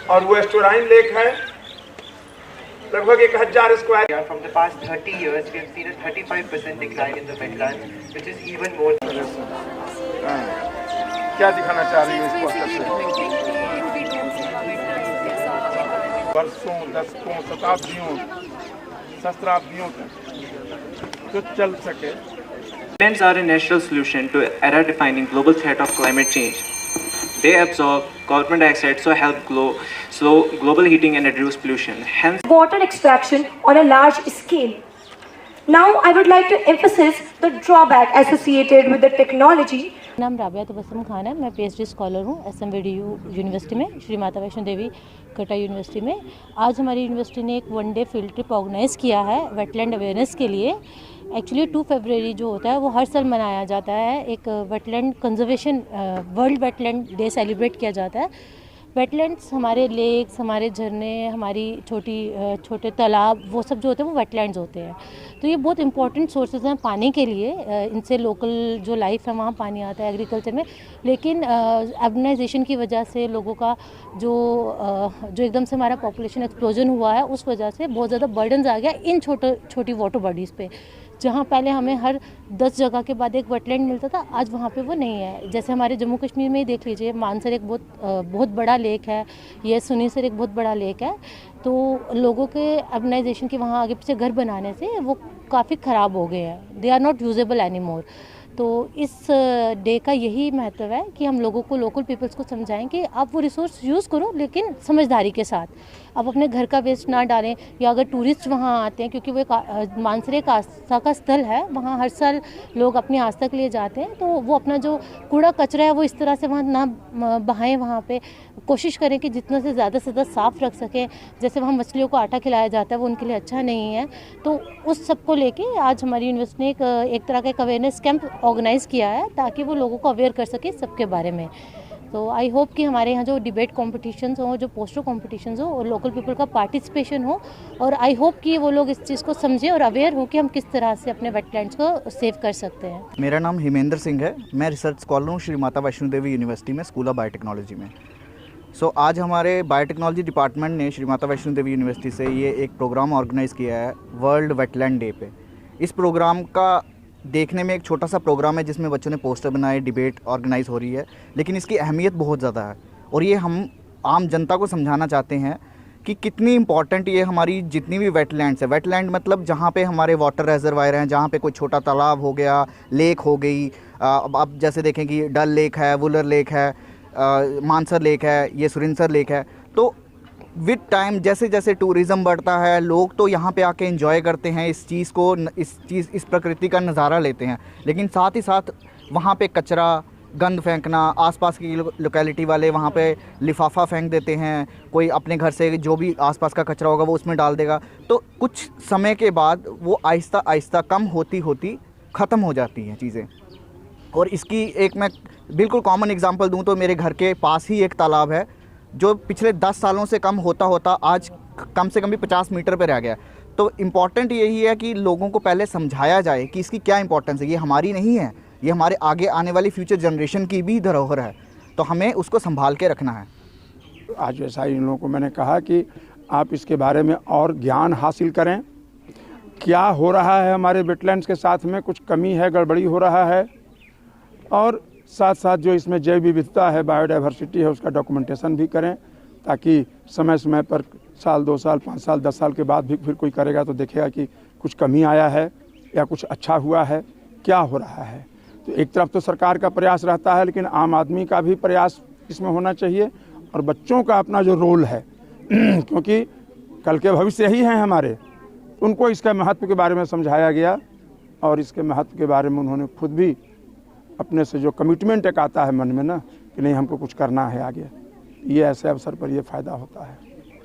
और वो एस्टोराइन लेक है लगभग 1000 square. From the past 30 years, we have seen a 35% decline in the wetland, which is even more. क्या दिखाना चाह रही है इस पोस्टर से? वर्षों, दशकों, शताब्दियों, सहस्त्राब्दियों तक जो चल सके। Wetlands are a natural solution to era-defining global threat of climate change. They absorb carbon dioxide, so help slow global heating and reduce pollution. Hence, water extraction on a large scale. Now, I would like to emphasize the drawback associated with the technology. नाम राबिया तबस्सुम खान है। मैं PhD scholar हूँ SMVDU university में, श्री माता वैष्णो देवी कटा university में। आज हमारी university ने एक 1 डे फील्ड ट्रिप ऑर्गेनाइज़ किया है वेटलैंड अवेयरनेस के लिए। एक्चुअली 2 फरवरी जो होता है वो हर साल मनाया जाता है। एक wetland conservation world wetland day celebrate किया जाता है। वेटलैंड्स हमारे लेक्स, हमारे झरने, हमारी छोटे तालाब, वो सब जो होते हैं वो वेटलैंड्स होते हैं। तो ये बहुत इंपॉर्टेंट सोर्सेज हैं पानी के लिए। इनसे लोकल जो लाइफ है वहाँ पानी आता है एग्रीकल्चर में। लेकिन अर्बनाइजेशन की वजह से लोगों का जो एकदम से हमारा पॉपुलेशन एक्सप्लोजन हुआ है, उस वजह से बहुत ज़्यादा बर्डन्स आ गया इन छोटी वाटर बॉडीज़ पे। जहाँ पहले हमें हर 10 जगह के बाद एक वेटलैंड मिलता था, आज वहाँ पे वो नहीं है। जैसे हमारे जम्मू कश्मीर में ही देख लीजिए, मानसर एक बहुत बड़ा लेक है, ये सुनीसर एक बहुत बड़ा लेक है। तो लोगों के अर्बनाइजेशन के वहाँ आगे पीछे घर बनाने से वो काफ़ी ख़राब हो गए हैं, they are not usable any more. तो इस डे का यही महत्व है कि हम लोगों को, लोकल पीपल्स को समझाएं कि आप वो रिसोर्स यूज़ करो लेकिन समझदारी के साथ। आप अपने घर का वेस्ट ना डालें, या अगर टूरिस्ट वहाँ आते हैं, क्योंकि वो एक मानसर एक आस्था का स्थल है, वहाँ हर साल लोग अपनी आस्था के लिए जाते हैं। तो वो अपना जो कूड़ा कचरा है वो इस तरह से वहाँ ना बहाएं। वहाँ पे कोशिश करें कि जितना से ज़्यादा साफ़ रख सकें। जैसे वहाँ मछलियों को आटा खिलाया जाता है, वो उनके लिए अच्छा नहीं है। तो उस सब को लेके आज हमारी यूनिवर्सिटी ने एक तरह का एक अवेयरनेस कैंप ऑर्गेनाइज़ किया है, ताकि वो लोगों को अवेयर कर सके सबके बारे में। तो आई होप कि हमारे यहाँ जो डिबेट कॉम्पिटिशन्स हो, जो पोस्टर कॉम्पिटिशन्स हो, और लोकल पीपल का पार्टिसिपेशन हो, और आई होप कि वो लोग इस चीज़ को समझें और अवेयर हो कि हम किस तरह से अपने वेटलैंड्स को सेव कर सकते हैं। मेरा नाम हिमेंद्र सिंह है। मैं रिसर्च स्कॉलर हूँ श्री माता वैष्णो देवी यूनिवर्सिटी में, स्कूल ऑफ बायोटेक्नोलॉजी में। आज हमारे बायोटेक्नोलॉजी डिपार्टमेंट ने श्री माता वैष्णो देवी यूनिवर्सिटी से ये एक प्रोग्राम ऑर्गेनाइज़ किया है वर्ल्ड वेटलैंड डे पे। इस प्रोग्राम का देखने में एक छोटा सा प्रोग्राम है जिसमें बच्चों ने पोस्टर बनाए, डिबेट ऑर्गेनाइज हो रही है, लेकिन इसकी अहमियत बहुत ज़्यादा है। और ये हम आम जनता को समझाना चाहते हैं कि कितनी इम्पॉर्टेंट ये हमारी जितनी भी वेटलैंड्स है। वेटलैंड मतलब जहाँ पे हमारे वाटर रिजर्वायर हैं, जहाँ पे कोई छोटा तालाब हो गया, लेक हो गई। अब आप जैसे देखें कि डल लेक है, वुलर लेक है, मानसर लेक है, ये सुरिनसर लेक है। तो विद टाइम जैसे जैसे टूरिज़्म बढ़ता है, लोग तो यहाँ पे आके एंजॉय करते हैं इस चीज़ को, इस प्रकृति का नज़ारा लेते हैं। लेकिन साथ ही साथ वहाँ पे कचरा, गंद फेंकना, आसपास की लोकेलिटी वाले वहाँ पे लिफाफा फेंक देते हैं। कोई अपने घर से जो भी आसपास का कचरा होगा वो उसमें डाल देगा। तो कुछ समय के बाद वो आहिस्ता आहिस्ता कम होती होती ख़त्म हो जाती हैं चीज़ें। और इसकी एक मैं बिल्कुल कॉमन एग्जांपल दूं तो मेरे घर के पास ही एक तालाब है जो पिछले 10 सालों से कम होता होता आज कम से कम भी 50 मीटर पे रह गया। तो इम्पॉर्टेंट यही है कि लोगों को पहले समझाया जाए कि इसकी क्या इंपॉर्टेंस है। ये हमारी नहीं है, ये हमारे आगे आने वाली फ्यूचर जनरेशन की भी धरोहर है, तो हमें उसको संभाल के रखना है। आज वैसा इन लोगों को मैंने कहा कि आप इसके बारे में और ज्ञान हासिल करें, क्या हो रहा है हमारे वेटलैंड्स के साथ में, कुछ कमी है, गड़बड़ी हो रहा है, और साथ साथ जो इसमें जैव विविधता है, बायोडाइवर्सिटी है, उसका डॉक्यूमेंटेशन भी करें, ताकि समय समय पर साल 2 साल 5 साल 10 साल के बाद भी फिर कोई करेगा तो देखेगा कि कुछ कमी आया है या कुछ अच्छा हुआ है, क्या हो रहा है। तो एक तरफ तो सरकार का प्रयास रहता है, लेकिन आम आदमी का भी प्रयास इसमें होना चाहिए, और बच्चों का अपना जो रोल है क्योंकि कल के भविष्य ही हैं हमारे, उनको इसके महत्व के बारे में समझाया गया, और इसके महत्व के बारे में उन्होंने खुद भी अपने से जो कमिटमेंट एक आता है मन में ना कि नहीं हमको कुछ करना है आगे, ये ऐसे अवसर पर ये फ़ायदा होता है।